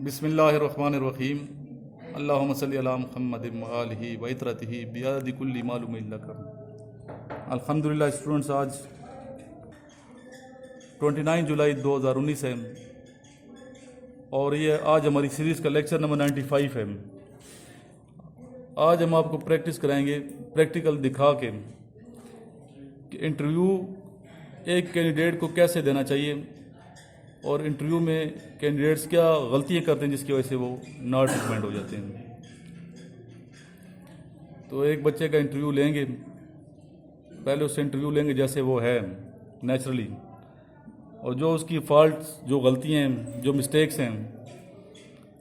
बिस्मिल्लाहिर्रहमानिर्रहीम अल्लाहुम्मा सल्लि अला मुहम्मद व आलिहि व इतरतिहि बियादि कुल्ली मालूम लकम। अल्हम्दुलिल्लाह स्टूडेंट्स, आज 29 जुलाई 2019 है और ये आज हमारी सीरीज़ का लेक्चर नंबर 95 है। आज हम आपको प्रैक्टिस कराएंगे, प्रैक्टिकल दिखा के कि इंटरव्यू एक कैंडिडेट को कैसे देना चाहिए और इंटरव्यू में कैंडिडेट्स क्या गलतियाँ करते हैं जिसकी वजह से वो नॉट रिकमेंड हो जाते हैं। तो एक बच्चे का इंटरव्यू लेंगे, पहले उससे इंटरव्यू लेंगे जैसे वो है नेचुरली, और जो उसकी फॉल्ट्स, जो गलतियाँ हैं, जो मिस्टेक्स हैं,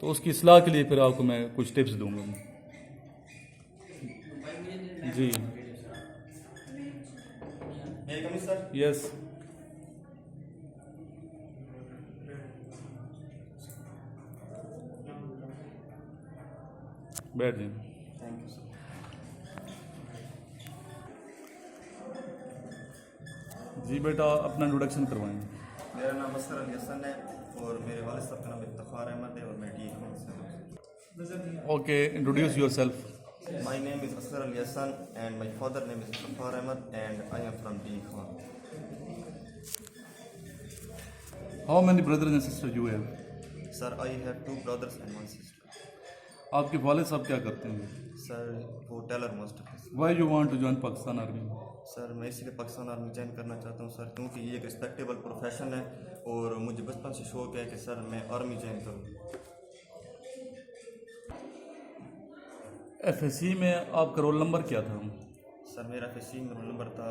तो उसकी इस्लाह के लिए फिर आपको मैं कुछ टिप्स दूंगा। जी यस, बैठ जाए। Thank you sir. जी बेटा, अपना इंट्रोडक्शन करवाएं। मेरा नाम असगर अली हसन है और मेरे वालिद साहब का नाम इफ्तिखार अहमद है और मैं डी कॉम से। Okay, introduce yourself. My name is Asghar Ali Hassan and my father name is Iftikhar Ahmed and I am from D com. How many brothers and sister you have? Sir I have 2 brothers and 1 sister। आपके वालिद साहब क्या करते हैं? Sir वो tailor master है। Why you want to join Pakistan army? Sir मैं इसलिए पाकिस्तान आर्मी ज्वाइन करना चाहता हूँ सर, क्योंकि ये एक रिस्पेक्टेबल प्रोफेशन है और मुझे बचपन से शौक है कि सर मैं आर्मी ज्वाइन करूँ। एफएससी में आपका रोल नंबर क्या था? सर मेरा एफएससी में रोल नंबर था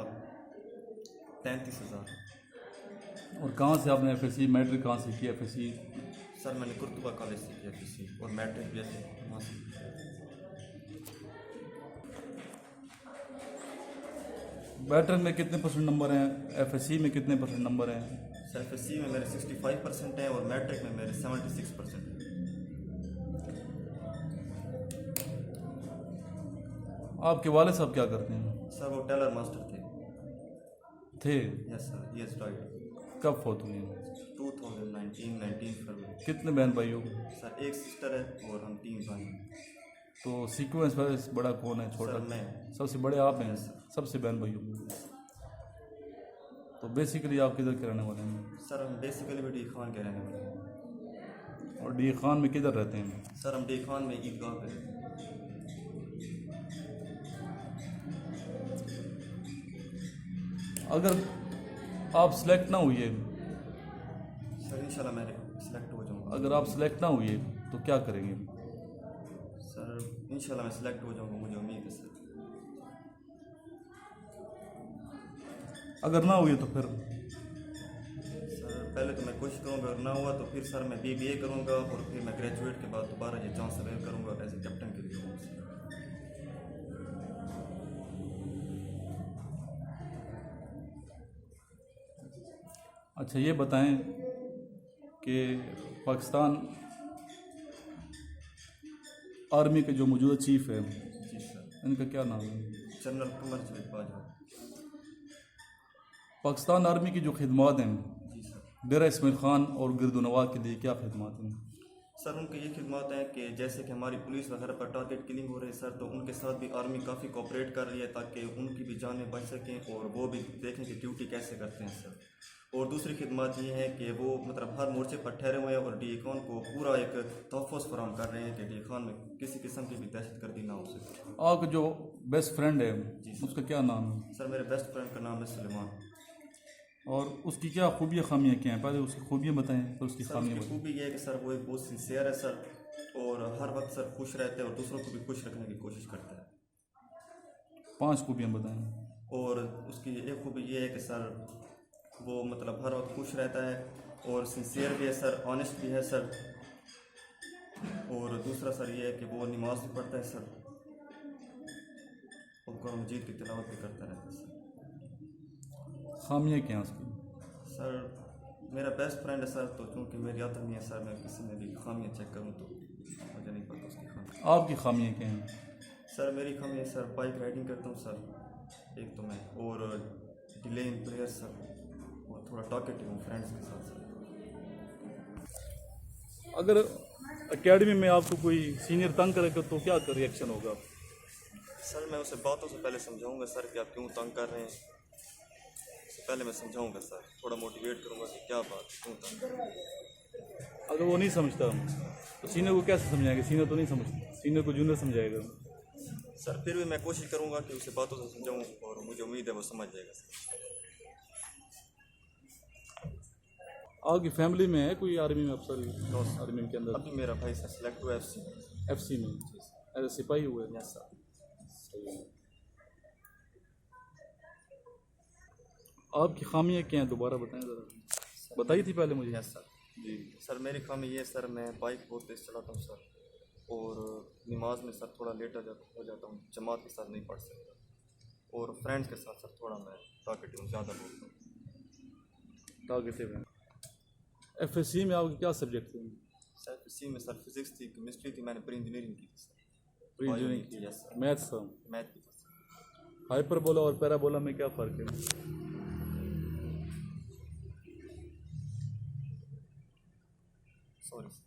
33,000। और कहाँ से आपने एफएससी मैट्रिक कहाँ से किया? एफएससी सर मैंने कुर्तुबा कॉलेज से किया एफएससी और मैट्रिक भी ऐसे वहाँ से किया। मैट्रिक में कितने परसेंट नंबर हैं? एफएससी में कितने परसेंट नंबर हैं? सर एफएससी में मेरे 65% हैं और मैट्रिक में मेरे 76% हैं। आपके वालिद साहब क्या करते हैं? सर वो टेलर मास्टर थे? Yes sir, yes right. कब फौत हुए हैं? 19 फरवरी। कितने बहन भाई हो? सर एक सिस्टर है और हम 3 भाई हैं। तो सीक्वेंस में बड़ा कौन है, छोटा? सर मैं। सबसे बड़े आप हैं? सबसे बहन भाई हो? तो बेसिकली आप किधर के रहने वाले हैं? सर हम बेसिकली भी डी खान के रहने वाले हैं। और डी खान में किधर रहते हैं? सर हम डी खान में ईदगाह पे रहते हैं। अगर आप सिलेक्ट ना हुए, सर इंशाल्लाह मैं सिलेक्ट हो जाऊँगा। अगर आप सिलेक्ट ना हुए तो क्या करेंगे? सर इंशाल्लाह मैं सिलेक्ट हो जाऊँगा, मुझे उम्मीद है सर। अगर ना हुए तो फिर? सर पहले तो मैं कोशिश करूँगा, अगर ना हुआ तो फिर सर मैं BBA करूँगा और फिर मैं ग्रेजुएट के बाद दोबारा ये चांस अवेल करूँगा एज ए कैप्टन के लिए। अच्छा ये बताएं कि पाकिस्तान आर्मी के जो मौजूदा चीफ है, जी सर, इनका क्या नाम है? जनरल कमर जावेद बाजवा। पाकिस्तान आर्मी की जो खिदमत हैं जी सर। डेरा इस्माइल खान और गिरदोनवा के लिए क्या खिदमत हैं? सर उनकी ये खिदमत है कि जैसे कि हमारी पुलिस वगैरह पर टारगेट किलिंग हो रही है सर, तो उनके साथ भी आर्मी काफ़ी कोऑपरेट कर रही है ताकि उनकी भी जानें बच सकें और वो भी देखें कि ड्यूटी कैसे करते हैं सर। और दूसरी खिदमत ये है कि वो मतलब हर मोर्चे पर ठहरे हुए हैं और डी खान को पूरा एक तहफ़्फ़ुज़ फराहम कर रहे हैं कि डी खान में किसी किस्म की भी दहशतगर्दी ना हो सके। आपका जो बेस्ट फ्रेंड है जी सर। उसका क्या नाम है? सर मेरे बेस्ट फ्रेंड का नाम है सुलेमान। और उसकी क्या खूबियाँ खामियाँ क्या हैं? पहले उसकी खूबियाँ बताएं फिर उसकी सर खामियाँ उसकी बताएं। खूबी ये है कि सर वो एक बहुत सिंसियर है सर और हर वक्त सर खुश रहते हैं और दूसरों को भी खुश रखने की कोशिश करता है। 5 खूबियाँ बताएं। और उसकी एक खूबी ये है कि सर वो मतलब हर वक्त खुश रहता है और सिंसियर भी है सर, ऑनेस्ट भी है सर। और दूसरा सर ये है कि वो नमाज भी पढ़ता है सर और कुरान मजीद की तिलावत भी करता रहता है सर। खामियाँ क्या हैं उसकी? सर मेरा बेस्ट फ्रेंड है सर, तो क्योंकि मेरी आदत नहीं है सर मैं किसी में भी खामियाँ चेक करूँ तो मुझे नहीं पता उसकी खामियाँ। आपकी खामियाँ क्या हैं? सर मेरी खामियाँ सर बाइक राइडिंग करता हूँ सर एक तो मैं, और डिले इन प्रेयर सर, और थोड़ा टॉकेटिव हूँ फ्रेंड्स के साथ सर। अगर एकेडमी में आपको कोई सीनियर तंग करेगा तो क्या रिएक्शन होगा? सर मैं उसे बातों से पहले समझाऊंगा सर कि आप क्यों तंग कर रहे हैं। उससे पहले मैं समझाऊंगा सर, थोड़ा मोटिवेट करूंगा कि क्या बात क्यों तंग कर रहे हैं। अगर वो नहीं समझता तो सीनियर को कैसे समझाएंगे? सीनियर तो नहीं समझता, सीनियर को जूनियर समझाएगा। सर फिर भी मैं कोशिश करूंगा कि उसे बातों से समझाऊं और मुझे उम्मीद है वो समझ जाएगा सर। आपकी फैमिली में है कोई आर्मी में अफसर? आर्मी के अंदर अभी मेरा भाई सर सेलेक्ट हुआ FC। FC में एज ए सिपाही हुए? Yes sir. सही है। आपकी खामियाँ क्या हैं दोबारा बताएं ज़रा, बताई थी पहले मुझे। Yes sir. जी सर मेरी खामी ये सर, मैं बाइक बहुत तेज़ चलाता हूँ सर, और नमाज में सर थोड़ा लेट हो जाता हूँ, जमात के साथ नहीं पढ़ सकता, और फ्रेंड्स के साथ सर थोड़ा मैं टारगेटिव हूँ, ज़्यादा बोलता हूँ। टारगेटिव है। FSC में आपके क्या सब्जेक्ट थे? सर इसी में सर फिजिक्स थी, केमिस्ट्री थी, मैंने प्री इंजीनियरिंग की थी सर। प्री इंजीनियरिंग की? Yes sir. मैथ्स था? मैथ भी था सर। हाइपरबोला और पैराबोला में क्या फ़र्क है? Sorry sir.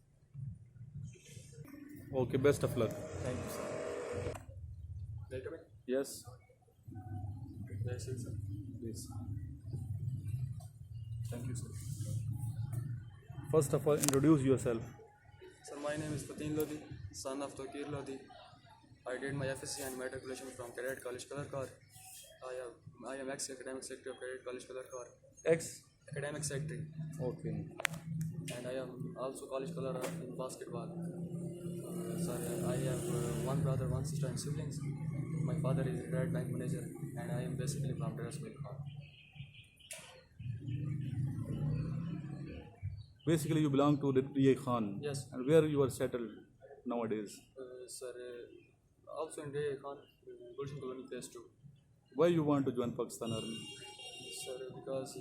Okay, best of luck. Thank you sir. Yes sir. Please. Thank you sir. First of all, introduce yourself. Sir, my name is Fatin Lodi, son of Tokir Lodi. I did my FSC and matriculation from Cadet College Kalarkar. I am ex-academic secretary of Cadet College Kalarkar. Academic secretary. Okay. And I am also college color in basketball. Sir, I have one brother, one sister and siblings. My father is a retired bank manager and I am basically from Teraswell Khan. Basically, you belong to the DA Khan. Yes. And where you are settled nowadays? Sir, also in DA Khan, Gulshan Colony Phase 2. Why you want to join Pakistan Army? Sir, because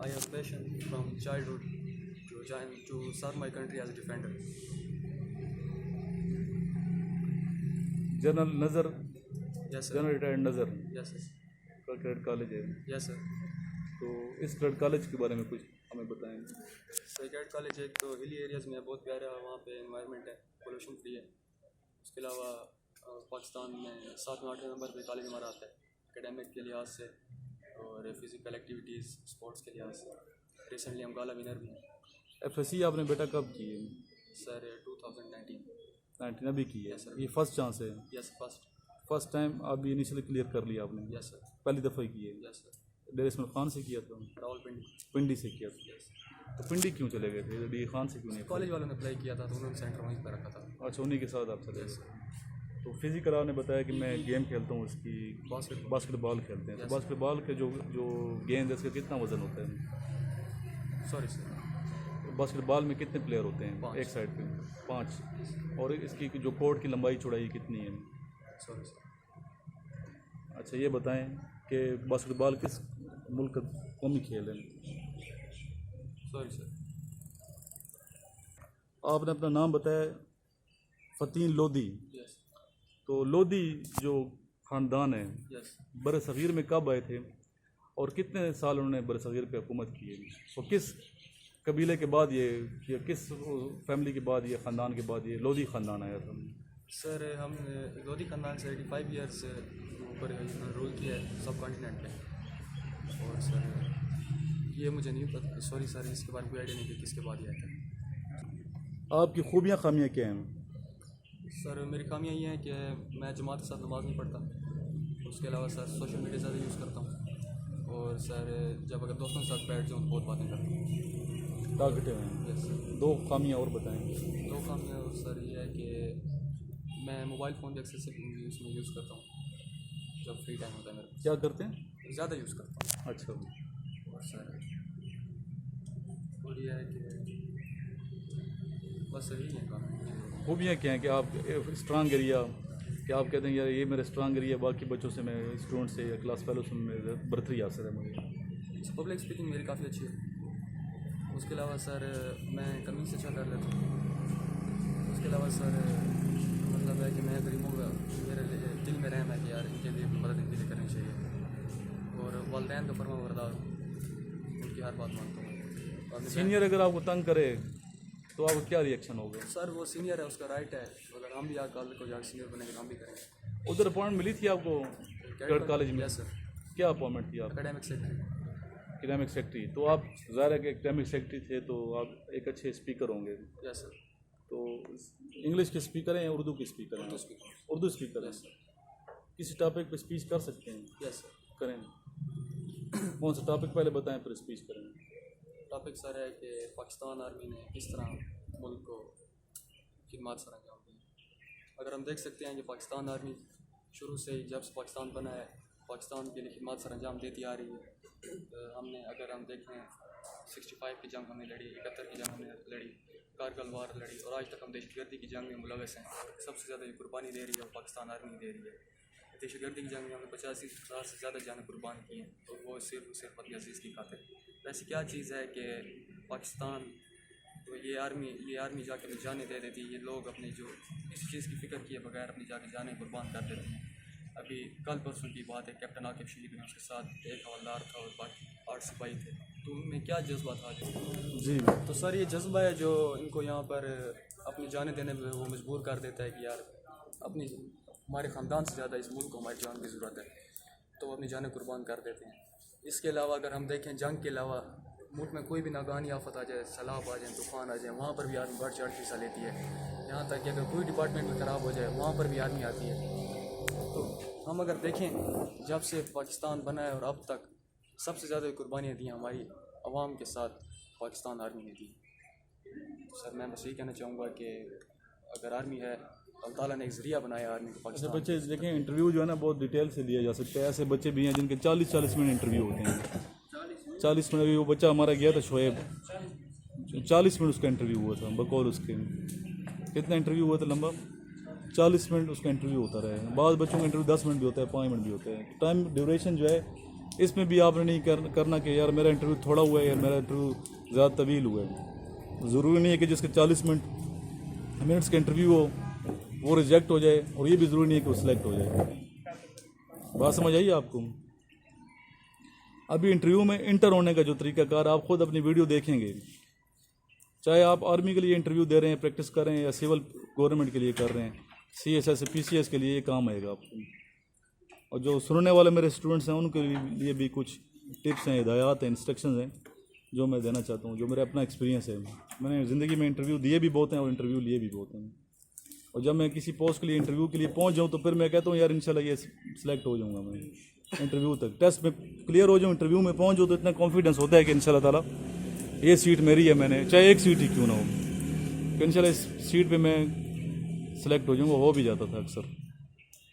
I have passion from childhood to serve my country as a defender. General Nazar, Yes, sir. General Retired Nazar Yes, sir. का cadet college है, Yes, sir. तो इस cadet college के बारे में कुछ हमें बताएं। सर कैडेट कॉलेज एक तो हिली एरियाज़ में है, बहुत प्यारा वहाँ पे इन्वायरमेंट है, पोल्यूशन फ्री है। उसके अलावा पाकिस्तान में 7 और 8 नंबर पे कॉलेज हमारा आता है एकेडमिक के लिहाज से और फिजिकल एक्टिविटीज़ स्पोर्ट्स के लिहाज से। रिसेंटली हम गाला विनर भी हैं। FSC आपने बेटा कब की है? सर 2019। 19 अभी की है? Yes, sir. ये फर्स्ट चांस है? यस फर्स्ट टाइम आप इनिशियली क्लियर कर लिया आपने? Yes sir. पहली दफ़ा ही की है? Yes sir. डेर इस्माइल खान से किया था? रावलपिंडी। पिंडी से किया था? तो पिंडी क्यों चले गए थे, डी खान से क्यों नहीं? कॉलेज वालों ने अप्लाई किया था तो उन्होंने सेंटर वहीं पर रखा था। अच्छा, उन्हीं के साथ आप चले यस गए। तो फिजिकल आपने बताया कि मैं गेम खेलता हूँ, उसकी बास्केटबॉल खेलते हैं, तो Yes. बास्केटबॉल के जो गेंद है इसका कितना वज़न होता है? Sorry sir. बास्केटबॉल में कितने प्लेयर होते हैं 5 एक साइड पे? 5। और इसकी जो कोर्ट की लंबाई चौड़ाई कितनी है? Sorry sir. अच्छा, ये बताएं कि बास्केटबॉल किस मुल्क का कौमी खेल है? Sorry sir. आपने अपना नाम बताया फ़तीन लोधी, यस तो लोधी जो ख़ानदान है यस। बर सग़ीर में कब आए थे और कितने साल उन्होंने बर सग़ीर पे हुकूमत की है? और किस कबीले के बाद ये, या किस फैमिली के बाद ये, ख़ानदान के बाद ये लोधी ख़ानदान आया था? सर हम लोधी खानदान से 85 ईयर्स ऊपर रूल किया है सब कॉन्टिनेंट में। और सर ये मुझे नहीं पता, सॉरी सर, इसके बारे में कोई आइडिया नहीं कि किसके बाद ये आया था। आपकी खूबियाँ खामियाँ क्या हैं? सर मेरी खामियाँ ये हैं कि मैं जमात के साथ नमाज़ नहीं पढ़ता। उसके अलावा सर सोशल मीडिया ज़्यादा यूज़ करता हूँ। और सर जब अगर दोस्तों के साथ बैठ जाऊँ तो बहुत बातें करता हूँ। टारगेटिव हैं? Yes sir. 2 खामियाँ और बताएं। 2 खामियाँ सर ये है कि मैं मोबाइल फ़ोन भी एक्सेसिव उसमें यूज़ करता हूँ जब फ्री टाइम होता है मेरा। क्या करते हैं? ज़्यादा यूज़ करता हूँ। अच्छा, और सर और ये है कि बस यही है काम। खूबियाँ क्या हैं कि आप स्ट्रांग एरिया, कि आप कहते हैं यार ये मेरा स्ट्रांग एरिया, बाकी बच्चों से, मैं स्टूडेंट से या क्लास फेलो से मेरे बरतरी हासिल है मुझे? पब्लिक स्पीकिंग मेरी काफ़ी अच्छी है। उसके अलावा सर मैं कमीज अच्छा कर लेता हूँ। उसके अलावा सर मतलब है कि मैं गरीबों का मेरे दिल में रहम है कि यार इनके लिए मदद इनके लिए करनी चाहिए। और वालिदैन का फरमाबरदार हूँ, उनकी हर बात मानता हूँ। और सीनियर अगर आपको तंग करे तो आपका क्या रिएक्शन होगा? सर वो सीनियर है, उसका राइट है, अगर हम भी यहाँ कल को जाकर सीनियर बनेंगे हम भी करेंगे। उधर अपॉइंटमेंट मिली थी आपको कैडेट कॉलेज में? यस सर, क्या अपॉइंटमेंट थी आप? Academic secretary. एकेडमिक सेक्रेटरी, तो आप ज़ाहिर है कि एकेडमिक सेक्रेटरी थे तो आप एक अच्छे स्पीकर होंगे। Yes sir. तो इंग्लिश के स्पीकर हैं या उर्दू के स्पीकर हैं? उर्दू स्पीकर हैं। किसी टॉपिक पे स्पीच कर सकते हैं? Yes sir. करें। कौन सा टॉपिक पहले बताएं फिर स्पीच करें। टॉपिक सर है कि पाकिस्तान आर्मी ने किस तरह मुल्क को खिदमत सर अंजाम दी। अगर हम देख सकते हैं कि पाकिस्तान आर्मी शुरू से ही जब से पाकिस्तान बना है पाकिस्तान के लिए खिदमत सर अंजाम देती आ रही है। हमने अगर हम देखें 65 की जंग हमने लड़ी, 71 की जंग हमने लड़ी, कारगिल वार लड़ी और आज तक हम दहशतगर्दी की जंग में मुलविस हैं। सबसे ज़्यादा कुर्बानी दे रही है और पाकिस्तान आर्मी दे रही है। दहशतगर्दी की जंग में हमने 85,000 से ज़्यादा जानें कुर्बान की हैं और वो सिर्फ अपनी अजीज़ की खातिर। वैसे क्या चीज़ है कि पाकिस्तान तो ये आर्मी जाके अपनी जानें दे देती है। ये लोग अपने जो इस चीज़ की फ़िक्र किए बगैर अपनी जाके जानें कुर्बान कर देते हैं। अभी कल परसों की बात है, कैप्टन आकिब शहीद में उसके साथ एक हवलदार था और बाकी 8 सिपाही थे। तो उनमें क्या जज्बा था जी? तो सर ये जज्बा है जो इनको यहाँ पर अपनी जानें देने में वो मजबूर कर देता है कि यार अपनी हमारे ख़ानदान से ज़्यादा इस मुल्क को हमारी जान की ज़रूरत है, तो वो अपनी जानें कुर्बान कर देते हैं। इसके अलावा अगर हम देखें जंग के अलावा मुल्क में कोई भी नागानी आफत आ जाए, सैलाब आ जाए, तूफ़ान आ जाए, वहाँ पर भी आर्मी बढ़ चढ़ हिस्सा लेती है। यहाँ तक कि अगर कोई डिपार्टमेंट भी ख़राब हो जाए वहाँ पर भी आर्मी आती है। तो हम अगर देखें जब से पाकिस्तान बना है और अब तक सबसे ज़्यादा कुर्बानियाँ दी हमारी आवाम के साथ पाकिस्तान आर्मी ने दी। सर मैं बस यही कहना चाहूँगा कि अगर आर्मी है अल्लाह ताला ने एक ज़रिया बनाया आर्मी को ऐसे पाकिस्तान। बच्चे देखें इंटरव्यू जो है ना बहुत डिटेल से लिया जा सकता है। ऐसे बच्चे भी हैं जिनके 40-40 मिनट इंटरव्यू होते हैं। 40 मिनट। अभी वो बच्चा हमारा गया था शोएब, 40 मिनट उसका इंटरव्यू हुआ था बकौल उसके। कितना इंटरव्यू हुआ था लंबा? 40 मिनट उसका इंटरव्यू होता रहा है। बाद बच्चों का इंटरव्यू 10 मिनट भी होता है, 5 मिनट भी होता है। टाइम ड्यूरेशन जो है इसमें भी आपने नहीं करना कि यार मेरा इंटरव्यू थोड़ा हुआ है या मेरा इंटरव्यू ज़्यादा तवील हुआ है। ज़रूरी नहीं है कि जिसके 40 मिनट्स का इंटरव्यू हो वो रिजेक्ट हो जाए, और ये भी ज़रूरी नहीं है कि वो सिलेक्ट हो जाए। बात समझ आई आपको? अभी इंटरव्यू में इंटर होने का जो तरीकाकार आप खुद अपनी वीडियो देखेंगे, चाहे आप आर्मी के लिए इंटरव्यू दे रहे हैं, प्रैक्टिस कर रहे हैं, या सिविल गवर्नमेंट के लिए कर रहे हैं, CSS PCS के लिए ये काम आएगा आपको। और जो सुनने वाले मेरे स्टूडेंट्स हैं उनके लिए भी कुछ टिप्स हैं, हिदायत हैं, इंस्ट्रक्शंस हैं जो मैं देना चाहता हूँ, जो मेरा अपना एक्सपीरियंस है। मैंने ज़िंदगी में इंटरव्यू दिए भी बहुत हैं और इंटरव्यू लिए भी बहुत हैं। और जब मैं किसी पोस्ट के लिए इंटरव्यू के लिए पहुँच जाऊँ तो फिर मैं कहता हूँ यार इंशाल्लाह ये सिलेक्ट हो जाऊँगा मैं इंटरव्यू तक। टेस्ट में क्लियर हो जाऊँ, इंटरव्यू में पहुँच जाऊँ तो इतना कॉन्फिडेंस होता है कि इंशाल्लाह ताला ये सीट मेरी है। मैंने चाहे एक सीट ही क्यों ना हो, तो इंशाल्लाह इस सीट पे मैं सिलेक्ट हो जाऊँगा। हो भी जाता था,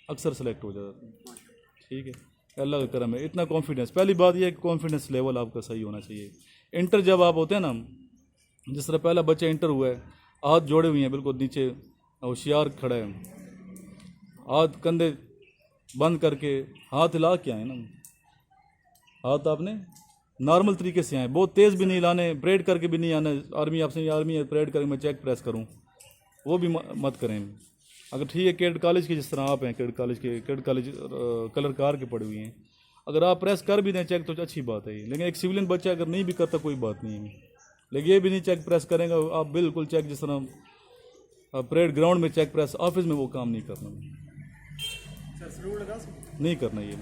अक्सर सिलेक्ट हो जाता था। ठीक है, अल्लाह का करम है। इतना कॉन्फिडेंस, पहली बात यह है कि कॉन्फिडेंस लेवल आपका सही होना चाहिए। इंटर जब आप होते हैं ना, जिस तरह पहला बच्चा इंटर हुआ है, हाथ जोड़े हुए हैं बिल्कुल नीचे, होशियार खड़ा है, हाथ कंधे बंद करके हाथ हिला के आए ना, हाथ आपने नॉर्मल तरीके से आए, बहुत तेज़ भी नहीं लाने, परेड करके भी नहीं आना। आर्मी आपसे आर्मी है परेड करके मैं चेक प्रेस करूं, वो भी मत करें। अगर ठीक है कैडेट कॉलेज के जिस तरह आप हैं, कैडेट कॉलेज कलर कार के पड़े हुए हैं, अगर आप प्रेस कर भी दें चेक तो अच्छी बात है। लेकिन एक सिविलियन बच्चा अगर नहीं भी करता कोई बात नहीं है, लेकिन ये भी नहीं चेक प्रेस करेंगे आप, बिल्कुल चेक जिस तरह परेड ग्राउंड में चेक प्रेस, ऑफिस में वो काम नहीं करना, नहीं करना। ये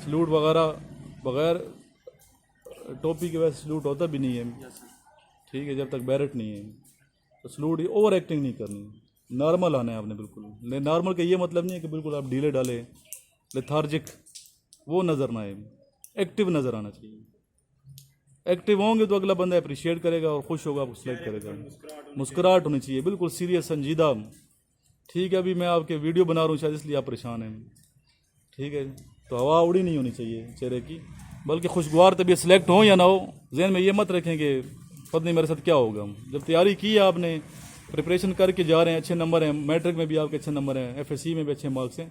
सलूट वगैरह बगैर टोपी के वैसे सलूट होता भी नहीं है। ठीक है, जब तक बैरेट नहीं है तो सलूट ओवर एक्टिंग नहीं करनी, नॉर्मल आना है आपने बिल्कुल। नॉर्मल का ये मतलब नहीं है कि बिल्कुल आप ढीले डाले, लेथार्जिक, वो नज़र ना आए, एक्टिव नज़र आना चाहिए। एक्टिव होंगे तो अगला बंदा अप्रिशिएट करेगा और खुश होगा, आपको सिलेक्ट करेगा। मुस्कुराहट होनी चाहिए, बिल्कुल सीरियस, संजीदा। ठीक है, अभी मैं आपके वीडियो बना रहा हूँ शायद इसलिए आप परेशान हैं। ठीक है, तो हवा उड़ी नहीं होनी चाहिए चेहरे की, बल्कि खुशगवार तबीयत। सिलेक्ट हो या ना हो, जहन में ये मत रखें कि पता नहीं मेरे साथ क्या होगा। जब तैयारी की है आपने, प्रिपरेशन करके जा रहे हैं, अच्छे नंबर हैं, मैट्रिक में भी आपके अच्छे नंबर हैं, FSC में भी अच्छे मार्क्स हैं,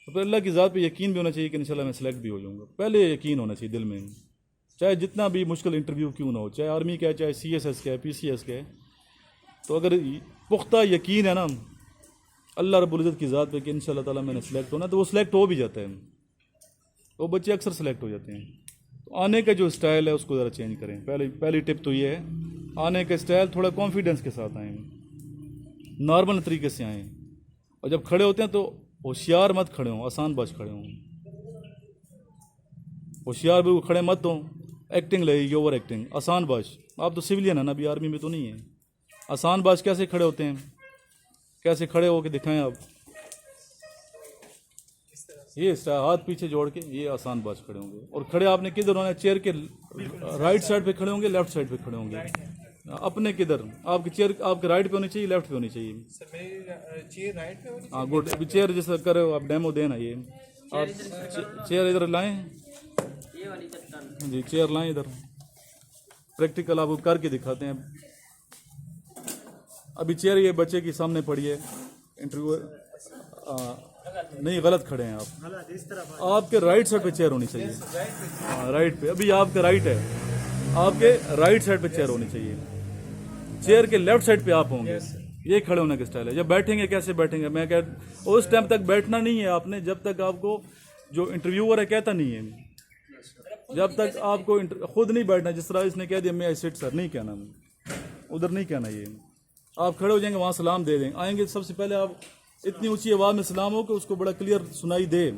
तो फिर अल्लाह की ज़ात पे यकीन भी होना चाहिए कि इंशाल्लाह मैं सिलेक्ट भी हो जाऊँगा। पहले यकीन होना चाहिए दिल में, चाहे जितना भी मुश्किल इंटरव्यू क्यों ना हो, चाहे आर्मी का है, चाहे CSS का है, PCS का है। तो अगर पुख्ता यकीन है ना अल्लाह रब्बुल इज़्ज़त की ज़ात पे कि इंशाल्लाह ताला मैंने सिलेक्ट होना, तो वो सिलेक्ट हो भी जाता है। वो बच्चे अक्सर सिलेक्ट हो जाते हैं। आने का जो स्टाइल है उसको ज़रा चेंज करें। पहली टिप तो ये है, आने का स्टाइल थोड़ा कॉन्फिडेंस के साथ आएँ, नॉर्मल तरीके से आएँ। और जब खड़े होते हैं तो होशियार मत खड़े हों, आसान बाज खड़े हों। होशियार भी खड़े मत हों, एक्टिंग लगेगी, ओवर एक्टिंग। आसान बाज, आप तो सिविलियन है ना, अभी आर्मी में तो नहीं है। आसान बाज कैसे खड़े होते हैं, कैसे खड़े होके दिखाएं आप। ये हाथ पीछे जोड़ के, ये आसान बाज खड़े होंगे। और खड़े आपने किधर होना है, चेयर के राइट साइड पे खड़े होंगे, लेफ्ट साइड पे खड़े होंगे। अपने किधर, आपकी चेयर आपके राइट पे होनी चाहिए, लेफ्ट पे होनी चाहिए। सर मेरी चेयर राइट पे होनी हाँ गुड। अभी चेयर जैसा करे हो आप, डेमो देना। ये आप चेयर इधर लाएं जी, चेयर लाएं इधर, प्रैक्टिकल आपको करके दिखाते हैं। अभी चेयर ये बच्चे के सामने पड़ी है, इंटरव्यू नहीं, गलत खड़े हैं आप। इस तरफ आपके राइट साइड पे चेयर होनी चाहिए। हाँ राइट पे, अभी आपका राइट है, आपके राइट साइड पे चेयर होनी चाहिए। चेयर के लेफ्ट साइड पे आप होंगे। ये खड़े होने का स्टाइल है। जब बैठेंगे कैसे बैठेंगे, मैं कह उस टाइम तक बैठना नहीं है आपने जब तक आपको जो इंटरव्यूअर है कहता नहीं है, जब तक आपको खुद नहीं बैठना। जिस तरह इसने कह दिया मैं आई सिट सर, नहीं कहना, उधर नहीं कहना। ये आप खड़े हो जाएंगे, वहाँ सलाम दे देंगे। आएंगे सबसे पहले आप इतनी ऊंची आवाज़ में सलाम हो कि उसको बड़ा क्लियर सुनाई दे।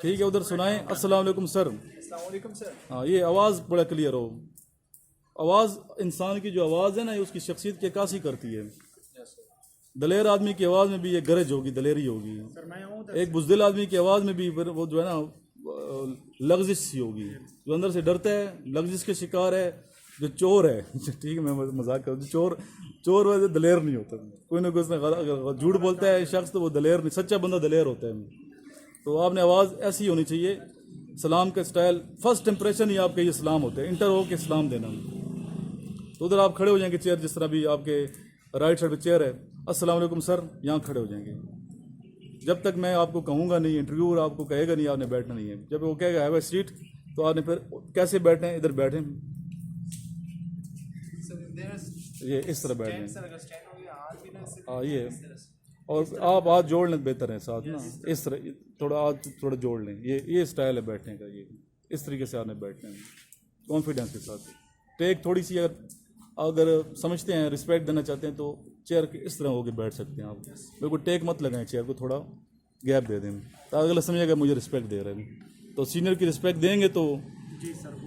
ठीक है, उधर सुनाएं, अस्सलाम वालेकुम सर। सर। हाँ, ये आवाज़ बड़ा क्लियर हो। आवाज़, इंसान की जो आवाज़ है ना, ये उसकी शख्सियत की अक्कासी करती है। दलेर आदमी की आवाज़ में भी ये गरज होगी, दलेरी होगी। एक बुज़दिल आदमी की आवाज़ में भी वो जो है ना लग्जिश सी होगी। जो अंदर से डरता है, लग्जिश के शिकार है, जो चोर है ठीक है, मैं मजाक कर, चोर वैसे दलेर नहीं होता। कोई ना कोई उसमें झूठ बोलता है शख्स तो वो दलेर नहीं, सच्चा बंदा दलेर होता है। तो आपने आवाज़ ऐसी होनी चाहिए। सलाम का स्टाइल, फर्स्ट इंप्रेशन ही आपके ये सलाम होते हैं, इंटर हो के सलाम देना। तो उधर आप खड़े हो जाएंगे, चेयर जिस तरह भी आपके राइट साइड पे चेयर है, अस्सलाम वालेकुम सर, यहाँ खड़े हो जाएंगे। जब तक मैं आपको कहूँगा नहीं, इंटरव्यूअर आपको कहेगा नहीं आपने बैठना नहीं है। जब वो कहेगा हैव अ सीट, तो आपने फिर कैसे बैठे हैं, इधर बैठे, ये इस तरह बैठे हैं। हाँ ये, और आप हाथ जोड़ लें बेहतर है साथ ना, इस तरह थोड़ा हाथ थोड़ा जोड़ लें। ये स्टाइल है बैठने का। ये इस तरीके से आपने बैठना है कॉन्फिडेंस के साथ। टेक थोड़ी सी अगर समझते हैं, रिस्पेक्ट देना चाहते हैं, तो चेयर के इस तरह होकर बैठ सकते हैं आप। बिल्कुल टेक मत लगाएं, चेयर को थोड़ा गैप दे दें, ताकि अगला समझेगा मुझे रिस्पेक्ट दे रहे हैं। तो सीनियर की रिस्पेक्ट देंगे तो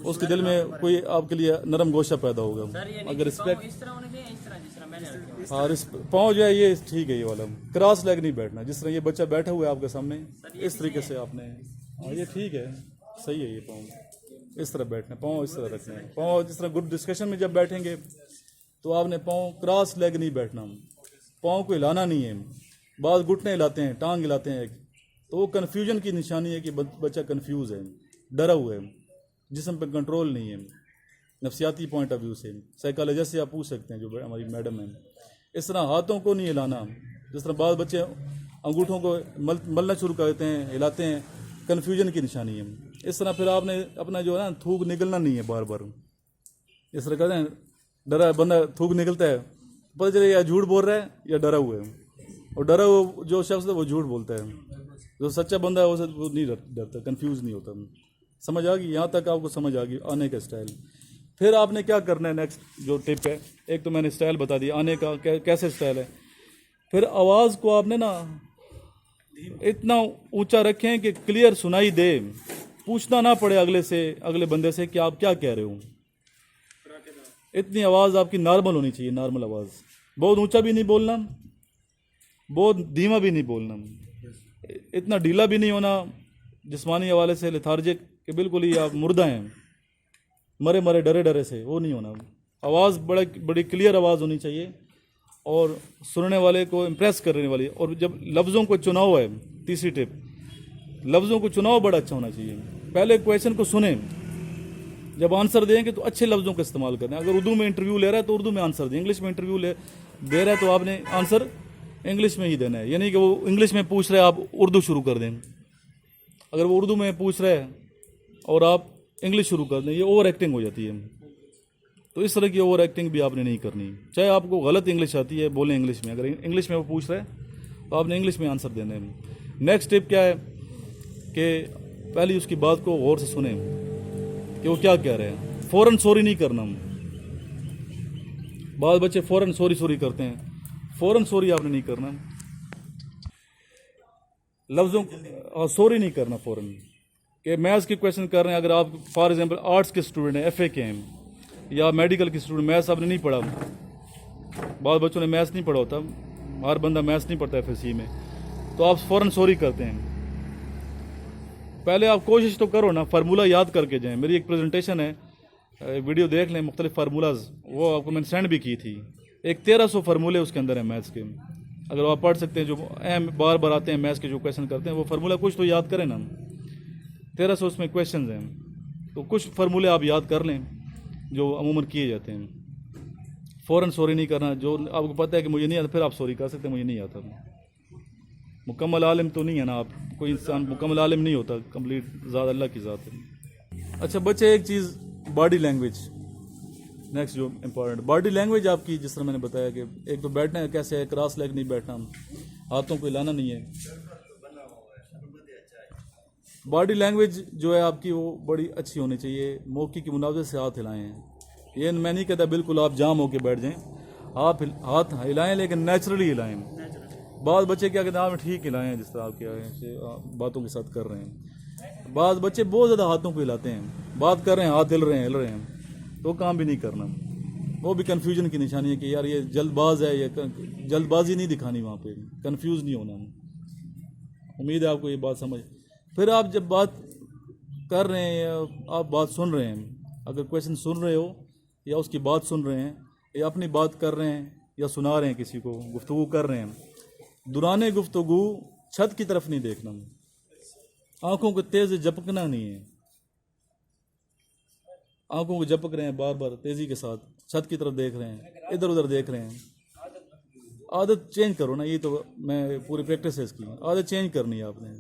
उसके दिल में कोई आपके लिए नरम गोशा पैदा होगा। अगर रिस्पेक्ट, हाँ पाँव जो है ये ठीक है, ये वाला क्रॉस लेग नहीं बैठना। जिस तरह ये बच्चा बैठा हुआ है आपके सामने, इस तरीके से आपने, हाँ ये ठीक है, सही है। ये पाँव इस तरह बैठना, पाँव इस तरह रखना है। पाँव जिस तरह ग्रुप डिस्कशन में जब बैठेंगे तो आपने पाँव क्रॉस लेग नहीं बैठना, पाँव को हिलाना नहीं है। बाद घुटने हिलाते हैं, टांग हिलाते हैं, तो वो कन्फ्यूजन की निशानी है कि बच्चा कन्फ्यूज़ है, डरा हुआ है, जिस्म पे कंट्रोल नहीं है। नफसियाती पॉइंट ऑफ व्यू से, साइकोलॉजिस्ट से आप पूछ सकते हैं, जो हमारी मैडम है। इस तरह हाथों को नहीं हिलाना, जिस तरह बाद बच्चे अंगूठों को मलना शुरू कर देते हैं, हिलाते हैं, कन्फ्यूजन की निशानी है। इस तरह फिर आपने अपना जो है ना थूक निकलना नहीं है बार बार। इस तरह कहते हैं, डरा बंदा थूक निकलता है, पता चले या झूठ बोल रहा है या डरा हुआ है। और डरा हुआ जो शख्स है वो झूठ बोलता है, जो सच्चा बंदा है वो नहीं डरता, कन्फ्यूज़ नहीं होता। समझ आ गई? यहाँ तक आपको समझ आ गई आने का स्टाइल। फिर आपने क्या करना है, नेक्स्ट जो टिप है, एक तो मैंने स्टाइल बता दिया आने का कैसे स्टाइल है। फिर आवाज़ को आपने ना इतना ऊंचा रखें कि क्लियर सुनाई दे, पूछना ना पड़े अगले बंदे से कि आप क्या कह रहे हो। इतनी आवाज़ आपकी नॉर्मल होनी चाहिए, नॉर्मल आवाज़। बहुत ऊंचा भी नहीं बोलना, बहुत धीमा भी नहीं बोलना, इतना ढीला भी नहीं होना जिस्मानी हवाले से लेथार्जिक कि बिल्कुल ही आप मुर्दा हैं, मरे मरे डरे डरे से, वो नहीं होना। आवाज़ बड़ी क्लियर आवाज़ होनी चाहिए और सुनने वाले को इम्प्रेस करने वाली। और जब लफ्ज़ों को चुनाव है, तीसरी टिप, लफ्ज़ों को चुनाव बड़ा अच्छा होना चाहिए। पहले क्वेश्चन को सुने, जब आंसर देंगे तो अच्छे लफ्ज़ों का इस्तेमाल करें। अगर उर्दू में इंटरव्यू ले रहा है तो उर्दू में आंसर दें, इंग्लिश में इंटरव्यू दे रहा है तो आपने आंसर इंग्लिश में ही देना है। यानी कि वो इंग्लिश में पूछ रहे हैं, आप उर्दू शुरू कर दें। अगर वो उर्दू में पूछ रहे हैं और आप इंग्लिश शुरू कर दें, ये ओवर एक्टिंग हो जाती है। तो इस तरह की ओवर एक्टिंग भी आपने नहीं करनी। चाहे आपको गलत इंग्लिश आती है, बोलें इंग्लिश में। अगर इंग्लिश में वो पूछ रहे हैं तो आपने इंग्लिश में आंसर देना है। नेक्स्ट टिप क्या है कि पहले उसकी बात को गौर से सुने। कि वो क्या कह रहे हैं। फ़ौरन सॉरी नहीं करना। बाद बच्चे फ़ौरन सॉरी करते हैं, फ़ौरन सॉरी आपने नहीं करना, लफ्ज़ों सॉरी नहीं करना फ़ौरन। कि मैथ्स के क्वेश्चन कर रहे हैं, अगर आप फॉर एग्जांपल आर्ट्स के स्टूडेंट हैं, FA के हैं, या मेडिकल के स्टूडेंट, मैथ्स आपने नहीं पढ़ा, बहुत बच्चों ने मैथ्स नहीं पढ़ा होता, हर बंदा मैथ्स नहीं पढ़ता FSC में, तो आप फ़ौरन सॉरी करते हैं। पहले आप कोशिश तो करो ना, फार्मूला याद करके जाएं। मेरी एक प्रेजेंटेशन है, वीडियो देख लें, मुख्तलिफ फार्मूलाज, वो आपको मैंने सेंड भी की थी। एक 1300 फार्मूले उसके अंदर हैं मैथ्स के, अगर आप पढ़ सकते हैं, जो अहम बार बार आते हैं मैथ्स के जो क्वेश्चन करते हैं, वो फार्मूला कुछ तो याद करें ना। 1300 उसमें क्वेश्चन हैं, तो कुछ फार्मूले आप याद कर लें जो अमूमन किए जाते हैं। फ़ौरन सॉरी नहीं करना, जो आपको पता है कि मुझे नहीं आता, फिर आप सॉरी कर सकते हैं, मुझे नहीं आता। मुकम्मल आलिम तो नहीं है ना आप, कोई इंसान मुकम्मल आलिम नहीं होता, कंप्लीट ज़ात अल्लाह की ज़ात है। अच्छा बच्चे, एक चीज़ बॉडी लैंग्वेज, नेक्स्ट जो इम्पोर्टेंट बॉडी लैंग्वेज आपकी, जिस तरह मैंने बताया कि एक तो बैठना है कैसे है, क्रॉस लेग नहीं बैठना, हाथों को हिलाना नहीं है। बॉडी लैंग्वेज जो है आपकी वो बड़ी अच्छी होनी चाहिए, मौके की मुनावजत से हाथ हिलाएं हैं। ये मैं नहीं कहता बिल्कुल आप जाम होकर बैठ जाएं, आप हाथ हिलाएं लेकिन नेचुरली हिलाएं। बाद बच्चे क्या कहते हैं, आप ठीक हिलाएं जिस तरह आपके बातों के साथ कर रहे हैं। बाद बच्चे बहुत ज़्यादा हाथों को हिलाते हैं, बात कर रहे हैं हाथ हिल रहे हैं, तो काम भी नहीं करना। वो भी कन्फ्यूजन की निशानी है कि यार ये जल्दबाज है, ये जल्दबाजी नहीं दिखानी, वहाँ पे कन्फ्यूज़ नहीं होना। उम्मीद है आपको ये बात समझ। फिर आप जब बात कर रहे हैं या आप बात सुन रहे हैं, अगर क्वेश्चन सुन रहे हो या उसकी बात सुन रहे हैं या अपनी बात कर रहे हैं या सुना रहे हैं, किसी को गुफ्तगू कर रहे हैं, दुराने गुफ्तगू छत की तरफ नहीं देखना, आंखों को तेज झपकना नहीं है। आंखों को झपक रहे हैं बार बार तेजी के साथ, छत की तरफ देख रहे हैं, इधर उधर देख रहे हैं। आदत चेंज करो ना, ये तो मैं पूरी प्रैक्टिस है इसकी, आदत चेंज करनी है आपने,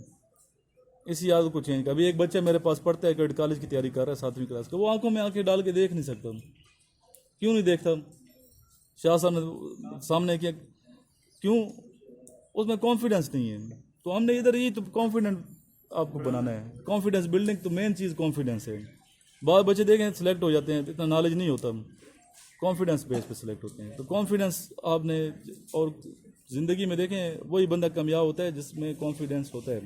इसी आदत को चेंज कर। अभी एक बच्चा मेरे पास पढ़ता है, कैडेट कॉलेज की तैयारी कर रहा है 7वीं क्लास का, वो आंखों में आंखें डाल के देख नहीं सकता। क्यों नहीं देखता? शाह साहब ने सामने किया, क्यों? उसमें कॉन्फिडेंस नहीं है। तो हमने इधर ये तो कॉन्फिडेंट आपको बनाना है, कॉन्फिडेंस बिल्डिंग, तो मेन चीज़ कॉन्फिडेंस है। बहुत बच्चे देखें सिलेक्ट हो जाते हैं, इतना नॉलेज नहीं होता, कॉन्फिडेंस बेस पे सिलेक्ट होते हैं। तो कॉन्फिडेंस आपने, और ज़िंदगी में देखें वही बंदा कामयाब होता है जिसमें कॉन्फिडेंस होता है।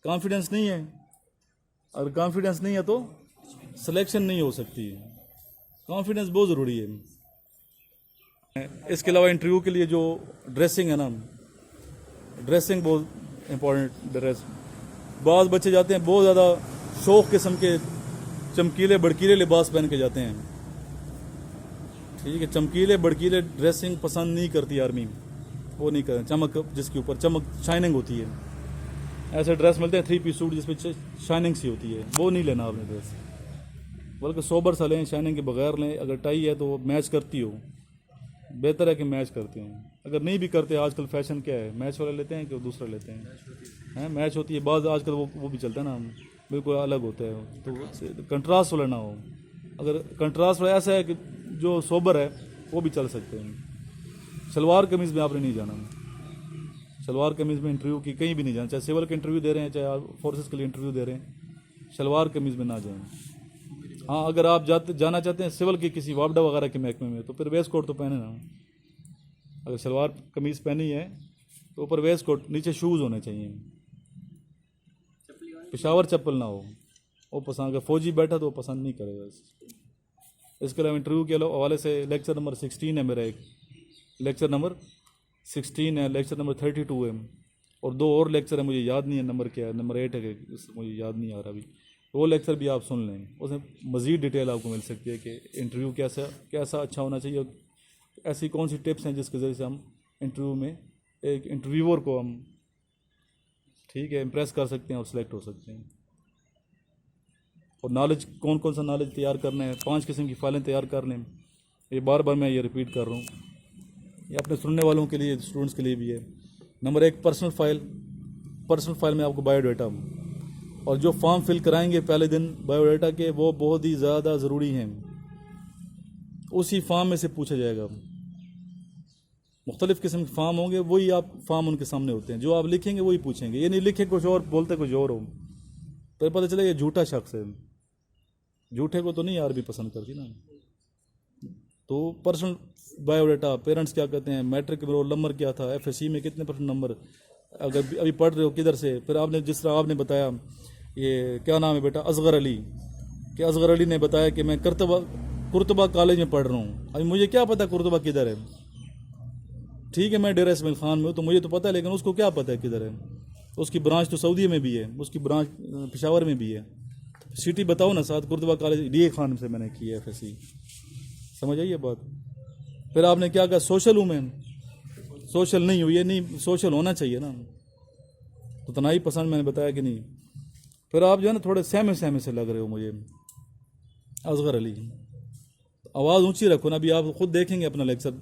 कॉन्फिडेंस नहीं है, अगर कॉन्फिडेंस नहीं है तो सिलेक्शन नहीं हो सकती है। कॉन्फिडेंस बहुत ज़रूरी है। इसके अलावा इंटरव्यू के लिए जो ड्रेसिंग है ना, ड्रेसिंग बहुत इम्पोर्टेंट। ड्रेस, बाद बच्चे जाते हैं बहुत ज़्यादा शौक किस्म के चमकीले भड़कीले लिबास पहन के जाते हैं, ठीक है। चमकीले भड़कीले ड्रेसिंग पसंद नहीं करती आर्मी, वो नहीं करते। चमक, जिसके ऊपर चमक शाइनिंग होती है, ऐसे ड्रेस मिलते हैं 3 पीस सूट जिसमें शाइनिंग सी होती है, वो नहीं लेना आपने ड्रेस, बल्कि सोबर सा लें, शाइनिंग के बगैर लें। अगर टाई है तो मैच करती हो, बेहतर है कि मैच करते हो। अगर नहीं भी करते, आजकल फैशन क्या है, मैच वाला लेते हैं कि दूसरा लेते हैं, मैच होती है। बाद आजकल वो भी चलता है ना, बिल्कुल अलग होता है, तो कंट्रास्ट वाला ना हो। अगर कंट्रास्ट वाला ऐसा है कि जो सोबर है वो भी चल सकते हैं। शलवार कमीज़ में आपने नहीं जाना, शलवार कमीज़ में इंटरव्यू की कहीं भी नहीं जाना, चाहे सिविल का इंटरव्यू दे रहे हैं, चाहे आप फोर्सेस के लिए इंटरव्यू दे रहे हैं, शलवार कमीज़ में ना जाएं। हाँ, अगर आप जाना चाहते हैं सिविल के किसी वापडा वगैरह के महकमे में, तो फिर वेस्ट कोट तो पहने ना। अगर शलवार कमीज़ पहनी है तो ऊपर वेस्ट कोट, नीचे शूज़ होने चाहिए, पेशावर चप्पल ना हो, वो पसंद। अगर फौजी बैठा तो वो पसंद नहीं करेगा। इसके अलावा इंटरव्यू के हवाले से लेक्चर नंबर 16 है मेरा, एक लेक्चर नंबर 16 है, लेक्चर नंबर 32 है, और 2 और लेक्चर है, मुझे याद नहीं है नंबर क्या है, नंबर 8 है, मुझे याद नहीं आ रहा अभी। वो लेक्चर भी आप सुन लें, उसमें मज़ीद डिटेल आपको मिल सकती है कि इंटरव्यू कैसा अच्छा होना चाहिए, और ऐसी कौन सी टिप्स हैं जिसके ज़रिए से हम इंटरव्यू में एक इंटरव्यूअर को हम, ठीक है, इम्प्रेस कर सकते हैं और सिलेक्ट हो सकते हैं। और नॉलेज, कौन कौन सा नॉलेज तैयार करना है, 5 किस्म की फाइलें तैयार कर लें। ये बार बार मैं ये रिपीट कर रहा हूँ, ये अपने सुनने वालों के लिए, स्टूडेंट्स के लिए भी है। नंबर 1 पर्सनल फाइल में आपको बायोडाटा, और जो फॉर्म फिल कराएंगे पहले दिन बायोडाटा के, वो बहुत ही ज़्यादा ज़रूरी हैं। उसी फॉर्म में से पूछा जाएगा, मुख्तलिफ़ किस्म के फॉर्म होंगे, वही आप फॉर्म उनके सामने होते हैं, जो आप लिखेंगे वही पूछेंगे। ये नहीं लिखे कुछ और, बोलते कुछ और हो, तो पता चले ये झूठा शख्स है, झूठे को तो नहीं आर्मी पसंद करती ना। तो पर्सनल बायोडाटा, पेरेंट्स क्या कहते हैं, मैट्रिक में रोल नंबर क्या था, एफएससी में कितने % नंबर, अगर अभी पढ़ रहे हो किधर से। फिर आपने जिस तरह आपने बताया, ये क्या नाम है बेटा, असगर अली, कि असगर अली ने बताया कि मैं कुर्तबा कॉलेज में पढ़ रहा हूँ। अभी मुझे क्या पता कुर्तबा किधर है, ठीक है मैं डेरा इस्माइल खान में हूँ तो मुझे तो पता है, लेकिन उसको क्या पता है किधर है। उसकी ब्रांच तो सऊदी में भी है, उसकी ब्रांच पेशावर में भी है। सिटी बताओ ना साथ, कुर्तबा कॉलेज डीए खान से मैंने की है एफएससी, समझ आइए बात। फिर आपने क्या कहा, सोशल हूँ मैं, सोशल नहीं हूँ, ये नहीं सोशल होना चाहिए ना, तो तनाई पसंद मैंने बताया कि नहीं। फिर आप जो है ना थोड़े सहमे से लग रहे हो मुझे, असगर अली, आवाज़ ऊंची रखो ना, अभी आप खुद देखेंगे अपना लेक्चर,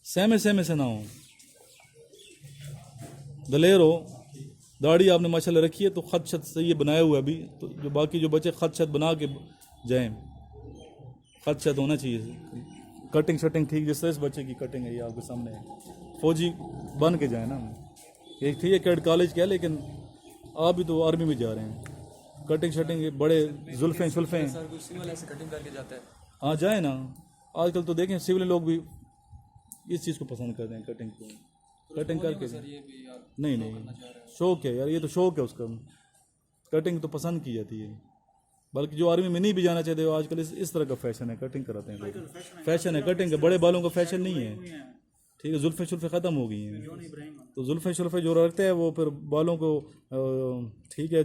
सहमे से ना हो, दलेर हो। दाढ़ी आपने माशाल्लाह रखी है तो खत शत सही है बनाया हुआ है अभी, तो जो बाकी जो बच्चे खत शत बना के जाएं, खत शत होना चाहिए, कटिंग शटिंग ठीक, जिस तरह इस बच्चे की कटिंग है ये आपके सामने है, फौजी बन के जाए ना। एक ठीक है कैड कॉलेज क्या, लेकिन आप भी तो आर्मी में जा रहे हैं, कटिंग शटिंग बड़े जुल्फें शुल्फें, सर कुछ सिविल ऐसे कटिंग करके जाता है। हाँ जाए ना। आजकल तो देखें सिविल लोग भी इस चीज़ को पसंद करते हैं, कटिंग को, कटिंग करके। सर ये भी यार नहीं शौक है यार, ये तो शौक है उसका, कटिंग तो पसंद की जाती है। बल्कि जो आर्मी में नहीं भी जाना चाहते हो आजकल इस तरह का फैशन है, कटिंग कराते हैं लोग, फैशन है कटिंग का, बड़े बालों का फैशन नहीं है, ठीक है। जुल्फे शुल्फे ख़त्म हो गई हैं, तो जुल्फे शुल्फे जो रखते हैं वो फिर बालों को ठीक है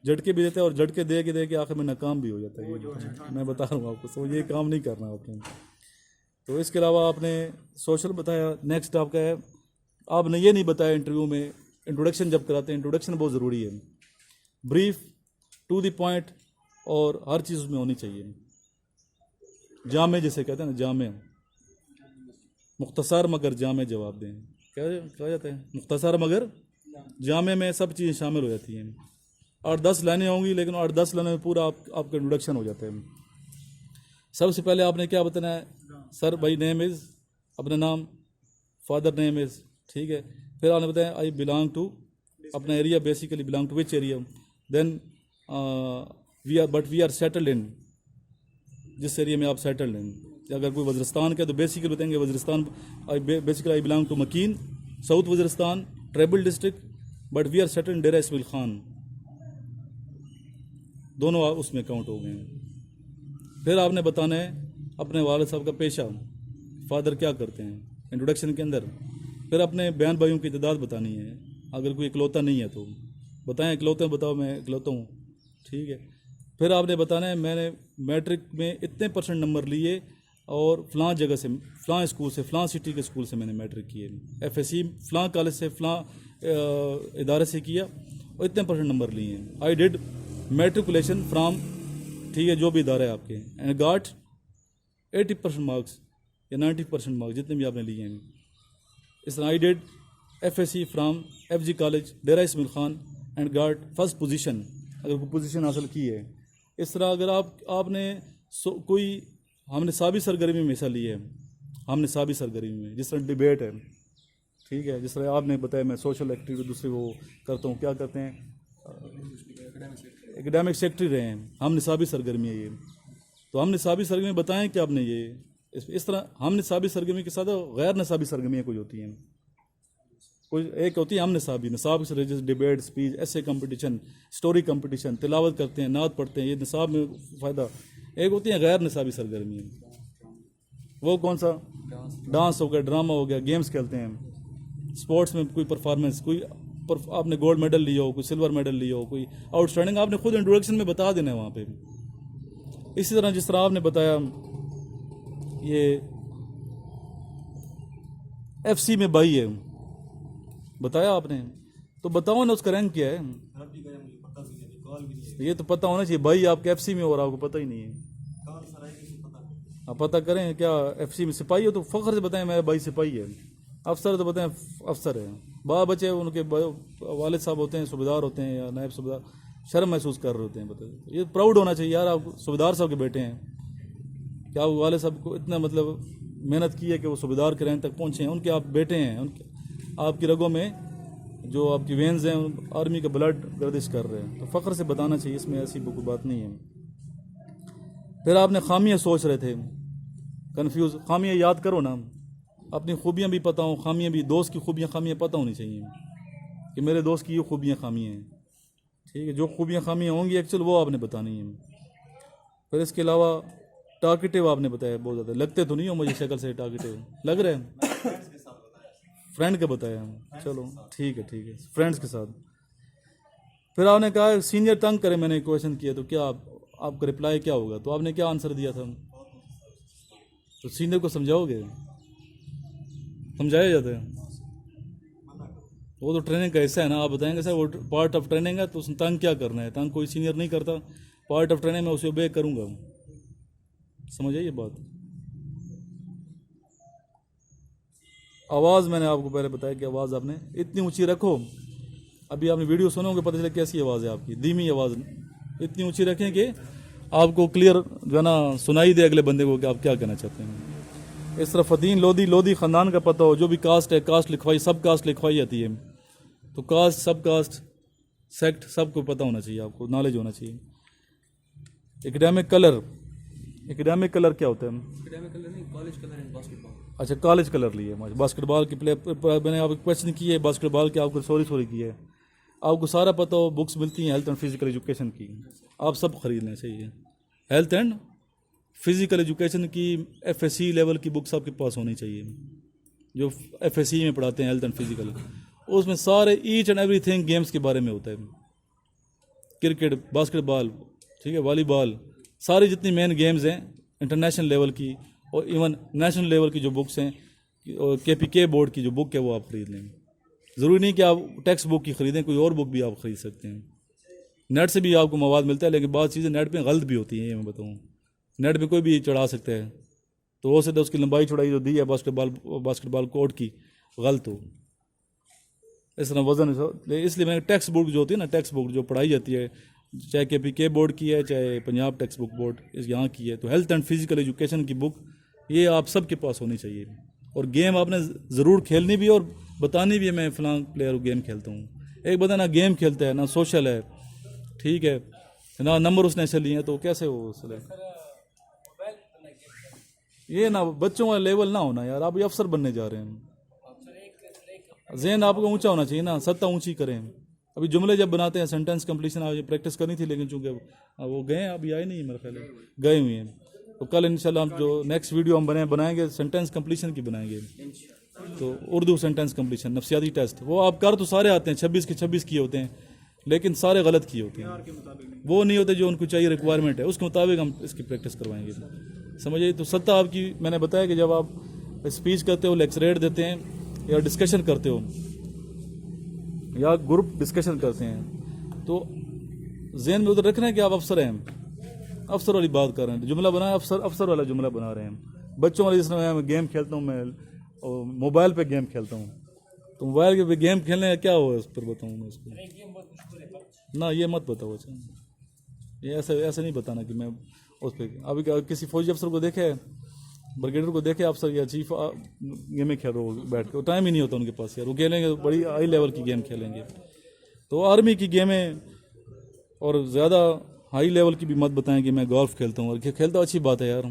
झटके भी देते हैं, और झटके दे के आखिर में नाकाम भी हो जाता है, ये मैं बता रहा हूँ आपको। तो ये काम नहीं करना आपने। तो इसके अलावा आपने सोशल बताया, नेक्स्ट आपका है, आपने ये नहीं बताया इंटरव्यू में, इंट्रोडक्शन जब कराते हैं, इंट्रोडक्शन बहुत ज़रूरी है, ब्रीफ टू द पॉइंट, और हर चीज़ उसमें होनी चाहिए, जामे जिसे कहते हैं ना, जामे, मुख्तसर मगर जामे जवाब दें, क्या कहा जाता है, मुख्तसर मगर जामे में सब चीज़ें शामिल हो जाती हैं। 8-10 लाइनें होंगी, लेकिन 8-10 लाइनें में पूरा आपका इंट्रोडक्शन हो जाता है। सबसे पहले आपने क्या बताना है, सर भाई नेम इज़, अपना नाम, फादर नेम इज़, ठीक है। फिर आपने बताया आई बिलोंग टू, अपना area basically belong to which area, then we are settled in, जिस एरिया में आप सेटल्ड हैं। अगर कोई वज़ीरिस्तान का है तो बेसिकली बताएंगे Waziristan, basically I belong to Makeen, south Waziristan, tribal district, but we are settled in Dera Ismail Khan, दोनों उसमें काउंट हो गए हैं। फिर आपने बताना है अपने वालिद साहब का पेशा, फादर क्या करते हैं, इंट्रोडक्शन के अंदर। फिर अपने बहन भाइयों की तादाद बतानी है, अगर कोई इकलौता नहीं है तो बताएं, इकलौते बताओ मैं इकलौता हूँ, ठीक है। फिर आपने बताना है मैंने मैट्रिक में इतने % नंबर लिए, और फ़लाँ जगह से, फ़लाँ स्कूल से, फ़लाँ सिटी के स्कूल से मैंने मैट्रिक किए, एफएससी फ़लाँ कॉलेज से, फ़लाँ इदारे से किया, और इतने % नंबर लिए हैं। आई डिड मैट्रिकुलेशन फ्राम, ठीक है, जो भी इदारा है आपके, एंड गॉट 80% मार्क्स या 90% मार्क्स, जितने भी आपने लिए हैं। इस तरह I did FSc from FG college Dera Ismail Khan and got first position, अगर कोई पोजीशन हासिल की है। इस तरह अगर आपने कोई, हमने साबी सरगर्मी में हिस्सा लिया है, हमने साबी सरगर्मी में, जिस तरह डिबेट है, ठीक है, जिस तरह आपने बताया मैं सोशल एक्टिविटी दूसरे वो करता हूँ, क्या करते हैं, एकेडमिक सेक्रेटरी रहे हैं, हम निसाबी सरगर्मी है ये। तो हम निसाबी सरगर्मी बताएं कि आपने ये इस तरह हम निसाबी सरगर्मी के साथ गैर निसाबी सरगर्मियाँ कुछ होती हैं, कोई एक होती है हम निसाब से जैसे डिबेट, स्पीच, ऐसे कंपटीशन, स्टोरी कंपटीशन, तिलावत करते हैं, नात पढ़ते हैं, ये निसाब में फ़ायदा। एक होती है गैर निसाबी सरगर्मी, वो कौन सा, डांस हो गया, ड्रामा हो गया, गेम्स खेलते हैं, स्पोर्ट्स में कोई परफॉर्मेंस, कोई आपने गोल्ड मेडल लिया हो, कोई सिल्वर मेडल लिया हो, कोई आउटस्टैंडिंग, आपने खुद इंट्रोडक्शन में बता देना है वहाँ पे। इसी तरह जिस तरह आपने बताया ये एफसी में भाई है, बताया आपने, तो बताओ ना उसका रैंक क्या है, ये तो पता होना चाहिए। भाई आपके एफसी में और आपको पता ही नहीं है, आप पता करें क्या एफसी में सिपाही हो तो फख्र से बताएं मेरा भाई सिपाही है, अफसर तो बताएं अफसर है, बाल बच्चे उनके वालिद साहब होते हैं, सूबेदार होते हैं या नायब सूबेदार, शर्म महसूस कर रहे होते हैं। बताइए, ये प्राउड होना चाहिए यार, आप सूबेदार साहब के बेटे हैं, क्या वो वालिद साहब को इतना मतलब मेहनत की है कि वो सूबेदार के रैंक तक पहुँचे हैं, उनके आप बेटे हैं, उनके आपकी रगों में जो आपकी वेन्स हैं आर्मी का ब्लड गर्दिश कर रहे हैं, तो फ़ख्र से बताना चाहिए, इसमें ऐसी कोई बात नहीं है। फिर आपने खामियां सोच रहे थे, कंफ्यूज। खामियां याद करो ना, अपनी खूबियां भी पता हो, खामियां भी, दोस्त की खूबियां खामियां पता होनी चाहिए कि मेरे दोस्त की ये खूबियां खामियां हैं, ठीक है। जो खूबियां खामियां होंगी एक्चुअल वो आपने बतानी है। फिर इसके अलावा टारगेटिव आपने बताया बहुत ज़्यादा, लगते तो नहीं हो मुझे शक्ल से टारगेटिव, लग रहे हैं। फ्रेंड का बताया, चलो ठीक है, फ्रेंड्स के साथ। फिर आपने कहा सीनियर तंग करे, मैंने क्वेश्चन किया तो क्या आपका रिप्लाई क्या होगा, तो आपने क्या आंसर दिया था? तो सीनियर को समझाओगे, समझाया जाता है, वो तो ट्रेनिंग का हिस्सा है ना। आप बताएंगे सर वो पार्ट ऑफ ट्रेनिंग है, तो उसमें तंग क्या करना है, तंग कोई सीनियर नहीं करता, पार्ट ऑफ ट्रेनिंग में उसे ओबे करूँगा। समझ आइए बात। आवाज़ मैंने आपको पहले बताया कि आवाज़ आपने इतनी ऊंची रखो, अभी आपने वीडियो सुनोगे पता चले कैसी आवाज़ है आपकी, धीमी आवाज़ इतनी ऊंची रखें कि आपको क्लियर जो है ना सुनाई दे अगले बंदे को कि आप क्या कहना चाहते हैं। इस तरह फ़तीन लोधी ख़ानदान का पता हो, जो भी कास्ट है, कास्ट लिखवाई, सब कास्ट लिखवाई आती है, तो कास्ट, सब कास्ट, सेक्ट, सबको पता होना चाहिए, आपको नॉलेज होना चाहिए। एकेडमिक कलर क्या होता है? एकेडमिक कलर नहीं, कॉलेज कलर एंड बास्केटबॉल। अच्छा, कॉलेज कलर लिए बास्केटबॉल की प्ले, मैंने आपको क्वेश्चन की है बास्केटबॉल की, आपको सॉरी की है, आपको सारा पता हो, बुक्स मिलती हैं हेल्थ एंड फिजिकल एजुकेशन की, आप सब खरीद लें, सही है। हेल्थ एंड फिजिकल एजुकेशन की FSC लेवल की बुक्स आपके पास होनी चाहिए, जो FSC में पढ़ाते हैं हेल्थ एंड फिजिकल, उसमें सारे ईच एंड एवरीथिंग गेम्स के बारे में होता है, क्रिकेट, बास्केटबॉल, ठीक है, वॉलीबॉल, सारी जितनी मेन गेम्स हैं इंटरनेशनल लेवल की और इवन नेशनल लेवल की जो बुक्स हैं, और KPK बोर्ड की जो बुक है वो आप खरीद लें। ज़रूरी नहीं कि आप टेक्स्ट बुक की ख़रीदें, कोई और बुक भी आप ख़रीद सकते हैं। नेट से भी आपको मवाद मिलता है, लेकिन बहुत चीज़ें नेट पे गलत भी होती हैं, ये मैं बताऊँ। नेट पे कोई भी चढ़ा सकता है, तो हो सकता है उसकी लंबाई चौड़ाई जो दी है बास्केटबॉल कोर्ट की गलत हो, इस तरह वज़न। इसलिए मैंने टेक्स्ट बुक जो होती है ना, टेक्स्ट बुक जो पढ़ाई जाती है, चाहे KPK बोर्ड की है, चाहे पंजाब टेक्स्ट बुक बोर्ड इस यहाँ की है, तो हेल्थ एंड फिजिकल एजुकेशन की बुक ये आप सबके पास होनी चाहिए। और गेम आपने ज़रूर खेलनी भी और बतानी भी है, मैं फ़लाँ प्लेयर गेम खेलता हूँ। एक बंदा ना गेम खेलता है, ना सोशल है, ठीक है, ना नंबर उसने ऐसे लिए हैं, तो कैसे हो उसने? ये ना बच्चों वाला लेवल ना होना यार, आप ये अफसर बनने जा रहे हैं, ज़हन आपको ऊंचा होना चाहिए ना, सत्ता ऊंची करें। अभी जुमले जब बनाते हैं, सेंटेंस कंप्लीशन आज प्रैक्टिस करनी थी, लेकिन चूंकि वो गए हैं, अभी आए नहीं मेरे ख्याल गए हुए हैं, तो कल इंशाल्लाह हम जो नेक्स्ट वीडियो हम बनाएंगे सेंटेंस कंप्लीशन की बनाएंगे, तो उर्दू सेंटेंस कंप्लीशन, नफ्सियाती टेस्ट, वो आप कर तो सारे आते हैं, 26 के 26 किए होते हैं, लेकिन सारे गलत किए होते हैं, वो नहीं होते जो उनको चाहिए रिक्वायरमेंट है, उसके मुताबिक हम इसकी प्रैक्टिस करवाएंगे। समझिए, तो सत्ता आपकी, मैंने बताया कि जब आप स्पीच करते हो, लेक्चरेट देते हैं या डिस्कशन करते हो या ग्रुप डिस्कशन करते हैं, तो जहन में उधर रखना है कि आप अफसर हैं, अफसर वाली बात कर रहे हैं, जुमला बनाए अफसर वाला जुमला बना रहे हैं। बच्चों वाले जिस मैं गेम खेलता हूँ, मैं मोबाइल पे गेम खेलता हूँ, तो मोबाइल पे गेम खेलने का क्या हुआ उस पर बताऊँ मैं उसको? ना ये मत बताओ, अच्छा ये ऐसे नहीं बताना कि मैं उस पर। अभी किसी फौजी अफसर को देखे, ब्रिगेडियर को देखे अफसर या चीफ गेमें खेल रहे हो बैठ के, टाइम ही नहीं होता उनके पास यार, वो खेलेंगे बड़ी हाई लेवल की गेम खेलेंगे। तो आर्मी की गेमें और ज़्यादा हाई लेवल की भी मत बताएं कि मैं गोल्फ खेलता हूँ, और खेलता अच्छी बात है यार,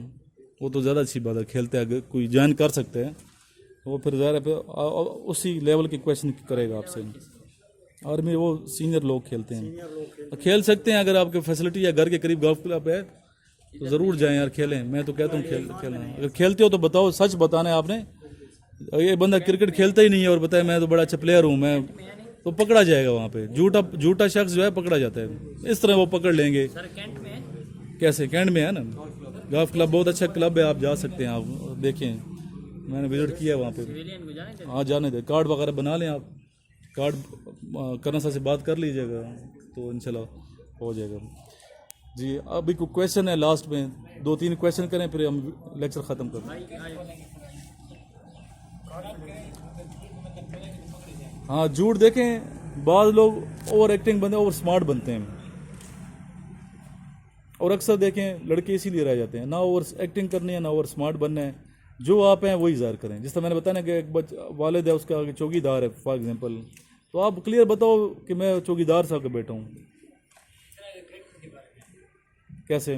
वो तो ज़्यादा अच्छी बात है, खेलते अगर कोई ज्वाइन कर सकते हैं वो फिर ज़्यादा उसी लेवल के क्वेश्चन करेगा आपसे। आर्मी वो सीनियर लोग खेलते हैं, खेल सकते हैं, अगर आपके फैसिलिटी या घर के करीब गोल्फ क्लब है तो ज़रूर जाएं यार, खेलें। मैं तो कहता हूँ खेलना, अगर खेलते हो तो बताओ, सच बताना है आपने। ये बंदा क्रिकेट खेलता ही नहीं है और बताए मैं तो बड़ा अच्छा प्लेयर हूँ मैं, तो पकड़ा जाएगा वहाँ पे, झूठा शख्स जो है पकड़ा जाता है, इस तरह वो पकड़ लेंगे। कैसे? कैंट में है ना गोल्फ क्लब, बहुत अच्छा क्लब है, आप जा सकते हैं, आप देखें, मैंने विजिट किया वहाँ पे। हाँ जाने दे, कार्ड वगैरह बना लें आप, कार्ड करना से बात कर लीजिएगा तो इंशाल्लाह हो जाएगा। जी अभी कोई क्वेश्चन है लास्ट में, 2-3 क्वेश्चन करें फिर हम लेक्चर ख़त्म कर दें। हाँ झूठ देखें, बाद लोग ओवर एक्टिंग बनते हैं, ओवर स्मार्ट बनते हैं, और अक्सर देखें लड़के इसीलिए रह जाते हैं, ना ओवर एक्टिंग करनी है ना ओवर स्मार्ट बनना है, जो आप हैं वही ज़ाहिर करें। जिस तरह मैंने बताया ना कि एक वालिद है, उसका चौकीदार है फॉर एग्जांपल, तो आप क्लियर बताओ कि मैं चौकीदार साहब का बेटा हूँ। कैसे?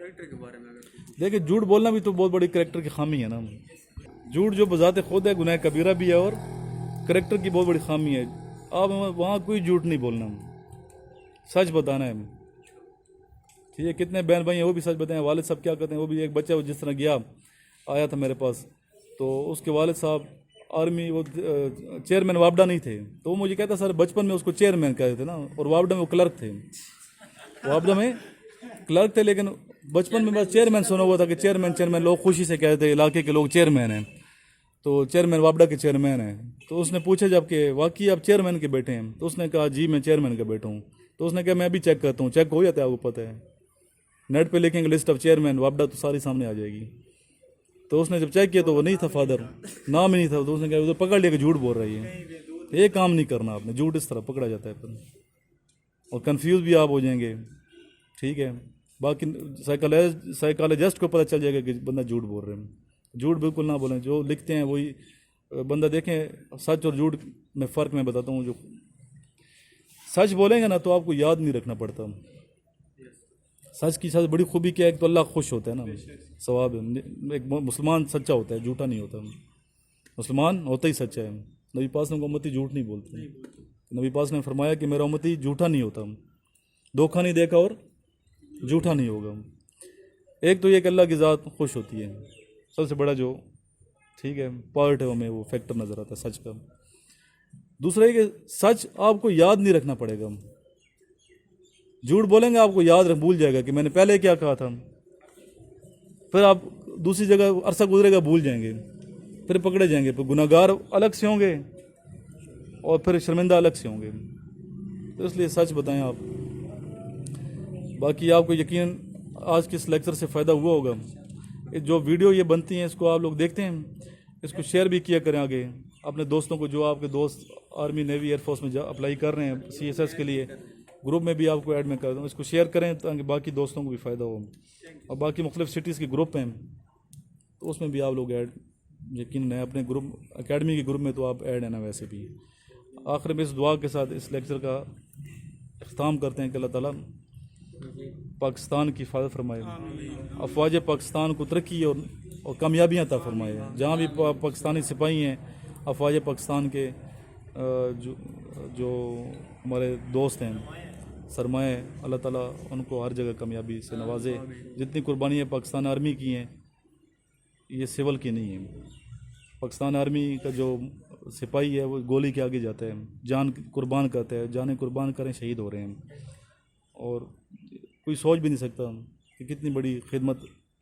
करेक्टर के बारे में अगर कुछ- देखिए झूठ बोलना भी तो बहुत बड़ी करेक्टर की खामी है ना। झूठ जो बजाते खुद है गुनाह कबीरा भी है और करेक्टर की बहुत बड़ी खामी है। आप वहाँ कोई झूठ नहीं बोलना, सच बताना है। ठीक है, कितने बहन भाई हैं वो भी सच बताएं। वालिद साहब क्या कहते हैं, वो भी एक बच्चा जिस तरह गया आया था मेरे पास, तो उसके वालिद साहब आर्मी वो चेयरमैन वापडा नहीं थे, तो वो मुझे कहता सर बचपन में उसको चेयरमैन कहते थे ना, और वापडा में वो क्लर्क थे। वापडा में क्लर्क थे लेकिन बचपन में बस चेयरमैन सुना हुआ था कि चेयरमैन लोग खुशी से कहते थे, इलाके के लोग चेयरमैन हैं, तो चेयरमैन वापडा के चेयरमैन हैं। तो उसने पूछा जब कि वाकई आप चेयरमैन के बेटे हैं, तो उसने कहा जी मैं चेयरमैन का बेटा हूँ। तो उसने कहा मैं भी चेक करता हूँ। चेक हो जाता है, आपको पता है, नेट पे लिखेंगे लिस्ट ऑफ चेयरमैन वापडा तो सारी सामने आ जाएगी। तो उसने जब चेक किया तो वो नहीं था, फादर नाम ही नहीं था। तो उसने कहा उधर पकड़ लिया कि झूठ बोल रही है। ये काम नहीं करना आपने, झूठ इस तरह पकड़ा जाता है फिर, और कंफ्यूज भी आप हो जाएंगे। ठीक है, बाकी साइकोलॉजिस्ट को पता चल जाएगा कि बंदा झूठ बोल रहे हैं। झूठ बिल्कुल ना बोलें, जो लिखते हैं वही बंदा देखें। सच और झूठ में फ़र्क मैं बताता हूँ। जो सच बोलेंगे ना तो आपको याद नहीं रखना पड़ता। सच की सबसे बड़ी खूबी क्या है, तो अल्लाह खुश होता है ना, सवाब है। एक मुसलमान सच्चा होता है, झूठा नहीं होता। मुसलमान होता ही सच्चा है। नबी पास ने उम्मती झूठ नहीं बोलते। नबी पास ने फरमाया कि मेरा उम्मती झूठा नहीं होता, धोखा नहीं देखा और झूठा नहीं होगा। एक तो ये कि अल्लाह की ज़ात खुश होती है, सबसे बड़ा जो ठीक है पार्ट है हमें वो फैक्टर नज़र आता है सच का। दूसरा ये कि सच आपको याद नहीं रखना पड़ेगा। झूठ बोलेंगे आपको याद भूल जाएगा कि मैंने पहले क्या कहा था, फिर आप दूसरी जगह अरसा गुजरेगा भूल जाएंगे, फिर पकड़े जाएंगे, फिर गुनाहगार अलग से होंगे और फिर शर्मिंदा अलग से होंगे। तो इसलिए सच बताएं आप। बाकी आपको यकीन आज के इस लेक्चर से फ़ायदा हुआ होगा। जो वीडियो ये बनती हैं इसको आप लोग देखते हैं, इसको शेयर भी किया करें आगे अपने दोस्तों को, जो आपके दोस्त आर्मी नेवी एयरफोर्स में अप्लाई कर रहे हैं CSS के लिए, ग्रुप में भी आपको ऐड में कर दूँ। इसको शेयर करें ताकि बाकी दोस्तों को भी फ़ायदा हो। और बाकी मुख्तलिफ सिटीज़ के ग्रुप हैं तो उसमें भी आप लोग ऐड यकीन है। अपने ग्रुप एकेडमी के ग्रुप में तो आप ऐड है ना वैसे भी। आखिर में इस दुआ के साथ इस लेक्चर का इख्तिताम करते हैं कि अल्लाह ताला पाकिस्तान की हिफाजत फरमाए, अफवाज पाकिस्तान को तरक्की और कामयाबियाँ अता फरमाए। जहाँ भी पाकिस्तानी सिपाही हैं, अफवाज पाकिस्तान के जो हमारे दोस्त हैं, सरमाए, अल्लाह ताला उनको हर जगह कामयाबी से नवाजे। जितनी कुर्बानियाँ पाकिस्तान आर्मी की हैं ये सिविल की नहीं है। पाकिस्तान आर्मी का जो सिपाही है वो गोली के आगे जाता है, जान कुर्बान करता है, जाने कुर्बान करें शहीद हो रहे हैं। और कोई सोच भी नहीं सकता कि कितनी बड़ी खिदमत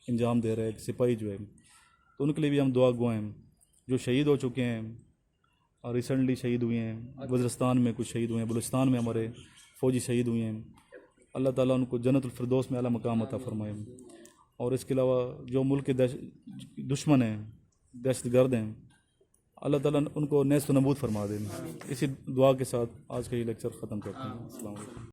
अंजाम दे रहा है एक सिपाही जो है। तो उनके लिए भी हम दुआ गो हैं जो शहीद हो चुके हैं और रिसेंटली शहीद हुए हैं। वज़ीरिस्तान में कुछ शहीद हुए हैं, बलूचिस्तान में हमारे फ़ौजी शहीद हुए हैं। अल्लाह ताला उनको जन्नतुल फिरदौस में आला मकाम अता फरमाए। और इसके अलावा जो मुल्क के दुश्मन हैं, दहशतगर्द हैं, अल्लाह ताला उनको नेस्त नबूद फरमा दे। इसी दुआ के साथ आज का ये लेक्चर ख़त्म करते हैं। अस्सलाम वालेकुम।